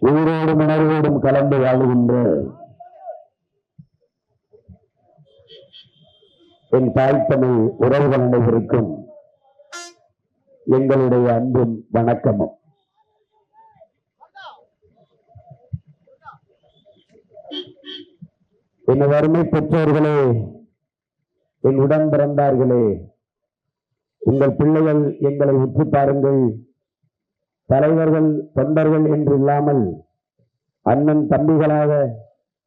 உயிரோடும் உணர்வோடும் கலந்து வாழுகின்ற என் தாய் தமிழ் உறவுகள் அனைவருக்கும் எங்களுடைய அன்பும் வணக்கமும். என் வறுமை பெற்றோர்களே, என் உடன் பிறந்தார்களே, உங்கள் பிள்ளைகள் எங்களை உற்று பாருங்கள். தலைவர்கள் தொண்டர்கள் என்று இல்லாமல் அண்ணன் தம்பிகளாக,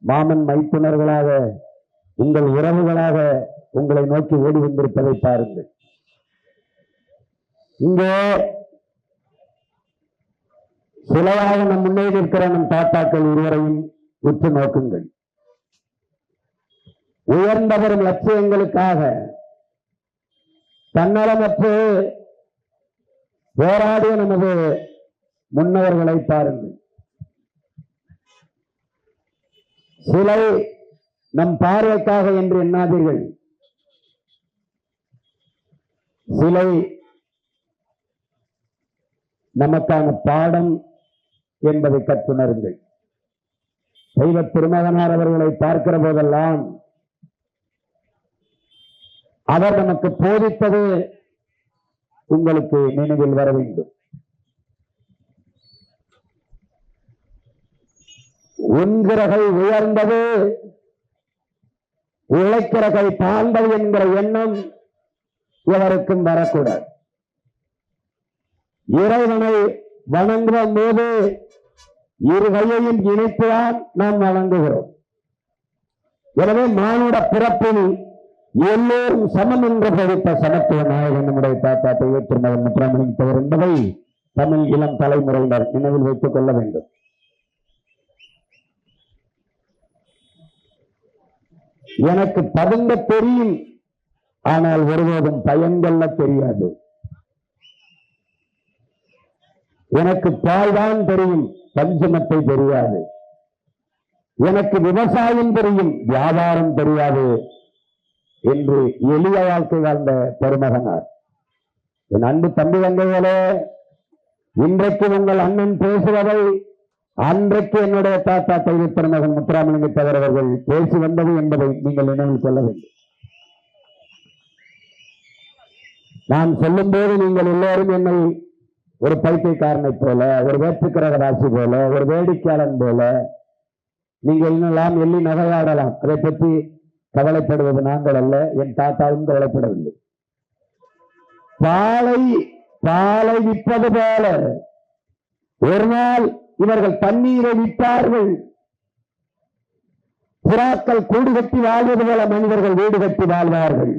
மாமன் மைத்துனர்களாக, உங்கள் உறவுகளாக உங்களை நோக்கி ஓடி வந்திருப்பதை பாருங்கள். இங்கே சிலையாக நம் முன்னே நிற்கிற நம் தாத்தாக்கள் இருவரையும் உற்று நோக்குங்கள். உயர்ந்த வரும் லட்சியங்களுக்காக தன்னலமற்று போராடிய நமது முன்னவர்களை பாருங்கள். சிலை நம் பார்வைக்காக என்று எண்ணாதீர்கள். சிலை நமக்கான பாடம் என்பதை கற்றுணருங்கள். தெய்வ திருமகனார் அவர்களை பார்க்கிற போதெல்லாம் அவர் நமக்கு போதித்தது உங்களுக்கு நினைவில் வர வேண்டும். உன்கிறகை உயர்ந்தது, உழைக்கிறகை தாழ்ந்தது என்கிற எண்ணம் எவருக்கும் வரக்கூடாது. இறைவனை வணங்குவோம் போது இரு கையையும் இணைத்துதான் நாம் வணங்குகிறோம். எனவே மானுட பிறப்பில் எல்லோரும் சமம் என்று படித்த சமத்துவ நாயகன் நம்முடைய தாத்தா தெய்வ திருமகன் முத்துராமலிங்கத்தவர் என்பதை தமிழ் இளம் தலைமுறையினர் நினைவில் வைத்துக் கொள்ள வேண்டும். எனக்கு பதுங்க தெரியும், ஆனால் ஒருவரும் பயங்கொள்ள தெரியாது. எனக்கு பால்தான் தெரியும், பஞ்சமத்தை தெரியாது. எனக்கு விவசாயம் தெரியும், வியாபாரம் தெரியாது என்று எளிய வாழ்க்கை வாழ்ந்த பெருமகனார். என் அன்பு தம்பி தங்கைகளே, இன்றைக்கு உங்கள் அண்ணன் பேசுவதை அன்றைக்கு என்னுடைய தாத்தா தெய்வ திருமகன் முத்துராமலிங்கத்தவர் அவர்கள் பேசி வந்தது என்பதை நீங்கள் நினைவில் கொள்ள வேண்டும். நான் சொல்லும் போது நீங்கள் எல்லோரும் என்னை ஒரு பைத்தியக்காரனை போல, ஒரு வேற்றுக்கிரக ராசி போல, ஒரு வேடிக்கையாளன் போல நீங்கள் இன்னெல்லாம் எள்ளி நகையாடலாம். அதை பற்றி கவலைப்படுவது நாங்கள் அல்ல, என் தாத்தாவும் கவலைப்படவில்லை. பாலை விற்பது போல ஒரு நாள் இவர்கள் தண்ணீரை விற்றார்கள். புறாக்கள் கூடு கட்டி வாழ்வது போல மனிதர்கள் வீடு கட்டி வாழ்வார்கள்.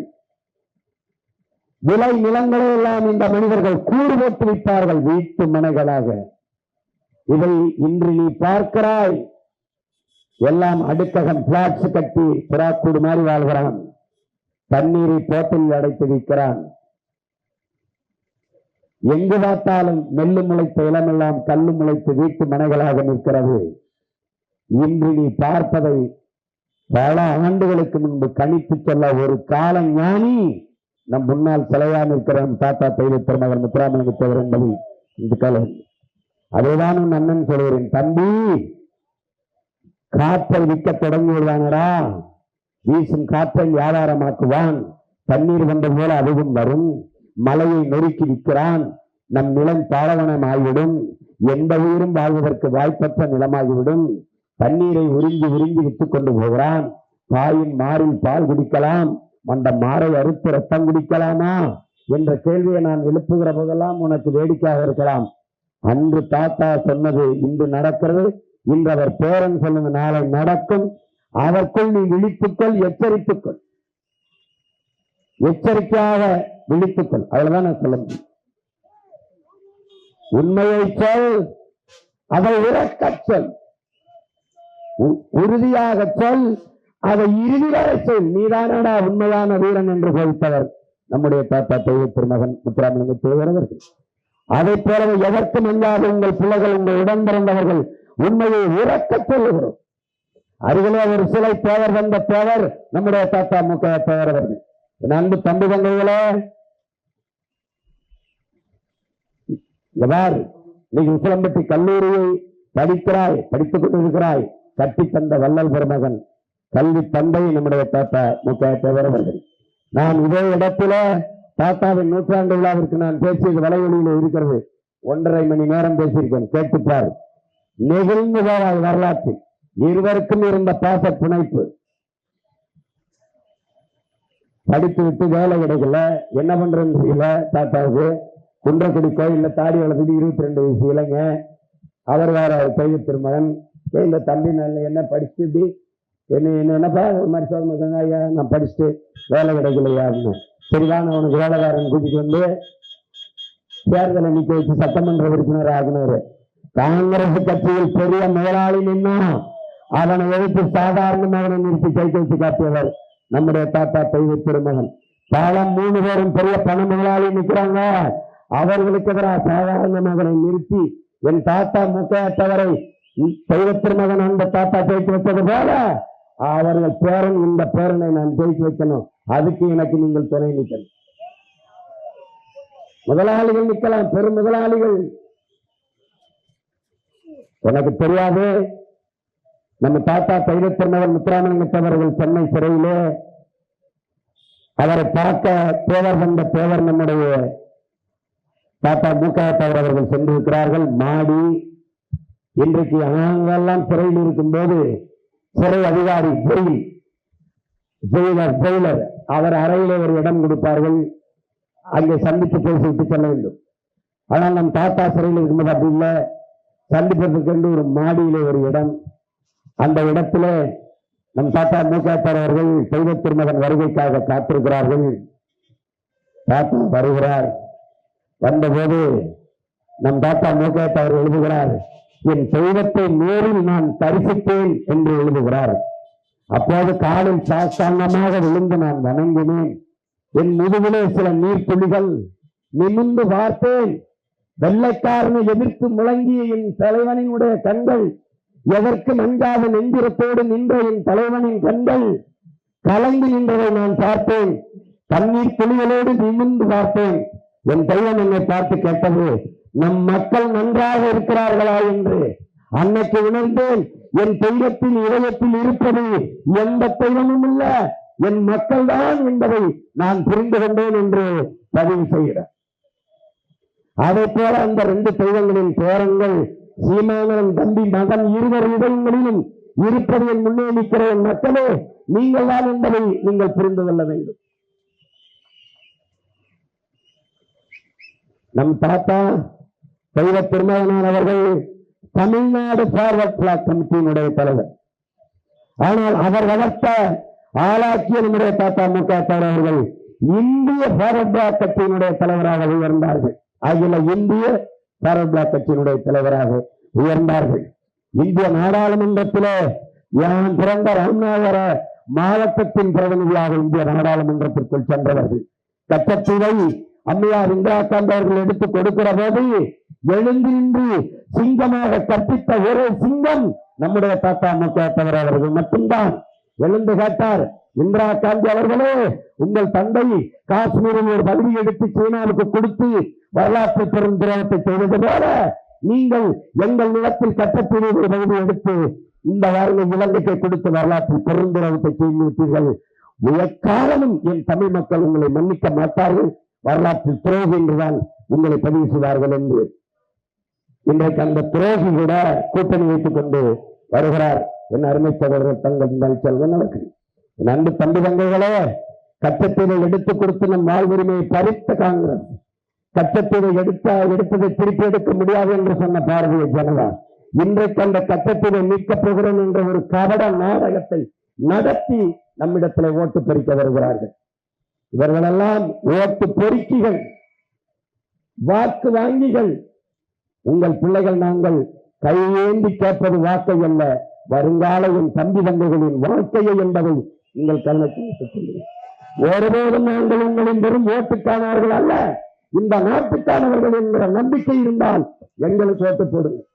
விளை நிலங்களை எல்லாம் இந்த மனிதர்கள் கூடு போட்டு விற்பார்கள் வீட்டு மனைகளாக. இதை இன்று நீ பார்க்கிறாய். எல்லாம் அடுக்ககம் பிளாட்ஸ் கட்டி புறாக்கூடு மாதிரி வாழ்கிறான். தண்ணீரை போட்டில் அடைத்து விற்கிறான். எங்கு பார்த்தாலும் நெல்லு முளைத்த இளமெல்லாம் கல்லு முளைத்து வீட்டு மனைகளாக நிற்கிறது. இன்று நீ பார்ப்பதை பல ஆண்டுகளுக்கு முன்பு கணித்து சொல்ல ஒரு கால ஞானி நம் முன்னால் சிலையா நிற்கிற தாத்தா தெய்வ திருமகன் முத்துராமலிங்கத்தவர் என்பதை இந்த காலம். அதேதான் உன் அண்ணன் சொல்கிறேன், தம்பி காற்றை விற்க தொடங்கி விடுவானடா. வீசும் காற்றை வியாபாரமாக்குவான். தண்ணீர் வந்த போல அதுவும் வரும். மலையை நொறுக்கி விற்கிறான். நம் நிலம் பாலவனம் ஆகிவிடும். எந்த உயிரும் வாழ்வதற்கு வாய்ப்பற்ற நிலமாகிவிடும். தண்ணீரை உறிஞ்சி உறிஞ்சி விற்றுக் கொண்டு போகிறான். தாயின் மாறில் பால் குடிக்கலாம், அந்த மாறை அறுத்து ரத்தம் குடிக்கலாமா என்ற கேள்வியை நான் எழுப்புகிற போதெல்லாம் உனக்கு வேடிக்கையாக இருக்கலாம். அன்று தாத்தா சொன்னது இன்று நடக்கிறது. இன்று அவர் பேரன் சொன்னது நாளை நடக்கும். அதற்குள் நீ விழித்துக்கொள், எச்சரித்துக்கொள், எச்சரிக்கையாக விழித்துக்கொள். அவ்வளவுதான் நான் சொல்ல முடியும். உண்மையை சொல், அதை உறக்க சொல், உறுதியாக சொல், அதை இறுதி வரை சொல். நீதானடா உண்மையான வீரன் என்று போதித்தவர் நம்முடைய தாத்தா தெய்வ திருமகன் முத்துராமலிங்கத்தவர் அவர்கள். அதை போலவே எதற்கும் இல்லாத உங்கள் பிள்ளைகள், உங்கள் உடன் பிறந்தவர்கள் உண்மையை உறக்க சொல்லுகிறோம். அருகிலே ஒரு சிலை தேவர் வந்த தேவர் நம்முடைய தாத்தா முக தேவர் அவர்கள். என் அன்பு தம்பி தங்கைகளே, எவ்வாறு இன்னைக்கு உசிலம்பட்டி கல்லூரியை படிக்கிறாய், படித்துக் கொண்டிருக்கிறாய், கட்டி தந்த வள்ளல் பெருமகன் கல்வி தந்தை நம்முடைய தாத்தா முக தேவரவர்கள். நான் இதே இடத்துல தாத்தாவின் நூற்றாண்டு விழாவிற்கு நான் பேசியது வலைவெளியில் இருக்கிறது. 1.5 மணி நேரம் பேசியிருக்கேன், கேட்டுப்பார். நெகிழ்ந்து போவாய் வரலாற்றில் இருவருக்கும் இருந்த பாச பிணைப்பு. படித்து விட்டு வேலை கிடைக்கல, என்ன பண்றேன்னு தெரியல. தாத்தாவுக்கு குன்றக்குடி கோயில்ல தாடி வளர்த்துட்டு 22 வயசு இளைஞ, அவர் வேற தெய்வ திருமகன். இந்த தம்பி நல்ல என்ன படிச்சுட்டு இப்படி என்னப்பா ஒரு மாதிரி சொல்லுங்க, ஐயா நான் படிச்சுட்டு வேலை கிடைக்கலையா அப்படின்னு. சரிதான், அவனுக்கு வேலைக்காரன் கூட்டிட்டு வந்து தேர்தலை நிக்க வச்சு சட்டமன்ற உறுப்பினர் ஆகினாரு. காங்கிரஸ் கட்சியில் பெரிய முதலாளி நின்னா அவனை எழுத்து சாதாரண மகனை நிறுத்தி ஜெயிக்க வச்சு காட்டியவர் நம்முடைய தாத்தா தெய்வ திருமகன். பாலம் 3 பேரும் பெரிய பண முதலாளி நிற்கிறாங்க. அவர்களுக்கு எதிராக சாதாரண மகனை நிறுத்தி என் தாத்தா முக்கையத்தவரை தெய்வ திருமகன் அந்த தாத்தா ஜெயித்து வச்சது போல அவர்கள் பேரன் இந்த பேரனை நான் ஜெயித்து வைக்கணும். அதுக்கு எனக்கு நீங்கள் துணை நிற்கணும். முதலாளிகள் நிற்கலாம், பெரும் முதலாளிகள். எனக்கு தெரியாது, நம்ம தாத்தா தெய்வ திருமகன் முத்துராமலிங்கத்தவர்கள் சென்னை சிறையிலே அவரை பார்க்க தேவர் வந்த தேவர் நம்முடைய தாத்தா முக்கையத்தவர் அவர்கள் சென்றிருக்கிறார்கள். மாடி இன்றைக்கு அங்கெல்லாம் சிறையில் இருக்கும் போது சிறை அதிகாரி ஜெயிலர் அவர் அறையிலே ஒரு இடம் கொடுப்பார்கள். அங்கே சந்தித்து பேசிவிட்டு செல்ல வேண்டும். ஆனால் நம் தாத்தா சிறையில் இருக்கும்போது அப்படி இல்லை, சந்திப்பதற்கு ஒரு மாடியிலே ஒரு இடம். அந்த இடத்துல நம் தாத்தா முக்கையத்தவர் அவர்கள் தெய்வ திருமகன் வருகைக்காக காத்திருக்கிறார்கள். தாத்தா வருகிறார். வந்தபோது நம் தாத்தா முக்கையத்தவர் எழுதுகிறார், என் தெய்வத்தை நேரில் நான் தரிசித்தேன் என்று எழுதுகிறார். அப்போது காலில் சாஸ்தாங்கமாக விழுந்து நான் வணங்கினேன். என் முதுகிலே சில நீர்த்துளிகள் நிமிர்ந்து பார்த்தேன். வெள்ளைக்காரனை எதிர்த்து முழங்கிய என் தலைவனினுடைய கண்கள், எதற்கு அஞ்சாத நெஞ்சுரத்தோடு நின்ற என் தலைவனின் கண்கள் கலங்கி நின்றதை நான் பார்த்தேன். தண்ணீர் துளிகளோடு நிமிர்ந்து பார்த்தேன். என் தெய்வம் என்னை பார்த்து கேட்டது, நம் மக்கள் நன்றாக இருக்கிறார்களா என்று. அன்னைக்கு உணர்ந்தேன், என் தெய்வத்தின் இதயத்தில் இருப்பது எந்த தெய்வமும் இல்ல, என் மக்கள் தான் என்பதை நான் புரிந்து கொண்டேன் என்று பதிவு செய்கிறார். அதை போல அந்த 2 தெய்வங்களின் பேரங்கள் சீமானவன் தம்பி மகன் இருவர் இதயங்களிலும் இருப்பது என் முன்னே நிற்கிற என் மக்களே நீங்கள் தான் என்பதை நீங்கள் புரிந்து கொள்ள வேண்டும். நம் தாத்தா தெய்வ திருமகனார் அவர்கள் தமிழ்நாடு ஃபார்வர்ட் பிளாக் கமிட்டியினுடைய தலைவர். ஆனால் அவர் வளர்த்த ஆளாக்கிய நம்முடைய தாத்தா முக்கையத்தவர் அவர்கள் இந்திய ஃபார்வர்ட் பிளாக் கட்சியினுடைய தலைவராக உயர்ந்தார்கள். அகில இந்திய ஃபார்வர்ட் பிளாக் கட்சியினுடைய தலைவராக உயர்ந்தார்கள். இந்திய நாடாளுமன்றத்திலே யான் பிறந்த ராமநாதபுர மாவட்டத்தின் பிரதிநிதியாக இந்திய நாடாளுமன்றத்திற்குள் சென்றவர்கள். கச்சத்தீவை அம்மையார் இந்திரா காந்தி அவர்கள் எடுத்துக் கொடுக்கிற போது எழுந்து நின்று சிங்கமாக கற்பித்த ஒரே சிங்கம் நம்முடைய தாத்தா முக்கையத்தவர் அவர்கள் மட்டும்தான். எழுந்து கேட்டார், இந்திரா காந்தி அவர்களே, உங்கள் தந்தை காஷ்மீரில் ஒரு பகுதி எடுத்து சீனாவுக்கு கொடுத்து வரலாற்று பெரும் துரோகத்தை செய்தது போல நீங்கள் எங்கள் நிலத்தில் கட்டப்பீடு ஒரு பகுதி எடுத்து இந்த வாரம் இலங்கைக்கு கொடுத்து வரலாற்று பெருந்துரோகத்தை செய்துவிட்டீர்கள். எக்காலமும் என் தமிழ் மக்கள் உங்களை மன்னிக்க மாட்டார்கள், வரலாற்று துரோகி என்றுதான் உங்களை பதிவு செய்வார்கள் என்று இன்றைக்கு அந்த துரோகி கூட கூட்டணி வைத்துக் கொண்டு வருகிறார். என் அருமை சகோதரர் தங்கள் செல்வன் அவர்கள், என் அன்பு தம்பி தங்கைகளே, கச்சத்தீவை எடுத்துக் கொடுத்து நம் வாழ்வுரிமையை பறித்த காங்கிரஸ், கச்சத்தீவை எடுத்ததை திருப்பி எடுக்க முடியாது என்று சொன்ன பாரதிய ஜனதா இன்றைக்கு அந்த கச்சத்தீவை மீட்கப் போகிறேன் என்ற ஒரு கபட நாடகத்தை நடத்தி நம்மிடத்தில் ஓட்டு பறிக்க வருகிறார்கள். இவர்களெல்லாம் ஓட்டு பொறுக்கிகள், வாக்கு வாங்கிகள். உங்கள் பிள்ளைகள் நாங்கள் கையேந்தி கேட்பது வாக்கை அல்ல, வருங்கால என் தம்பி தங்கைகளின் வாழ்க்கையை என்பதை நீங்கள் கவனத்தில் சொல்லுங்கள். ஒருபோதும் நாங்கள் உங்களின் வெறும் ஓட்டுக்கானவர்கள் அல்ல, இந்த நாட்டுக்கானவர்கள் என்கிற நம்பிக்கை இருந்தால் எங்களுக்கு ஓட்டு போடுங்கள்.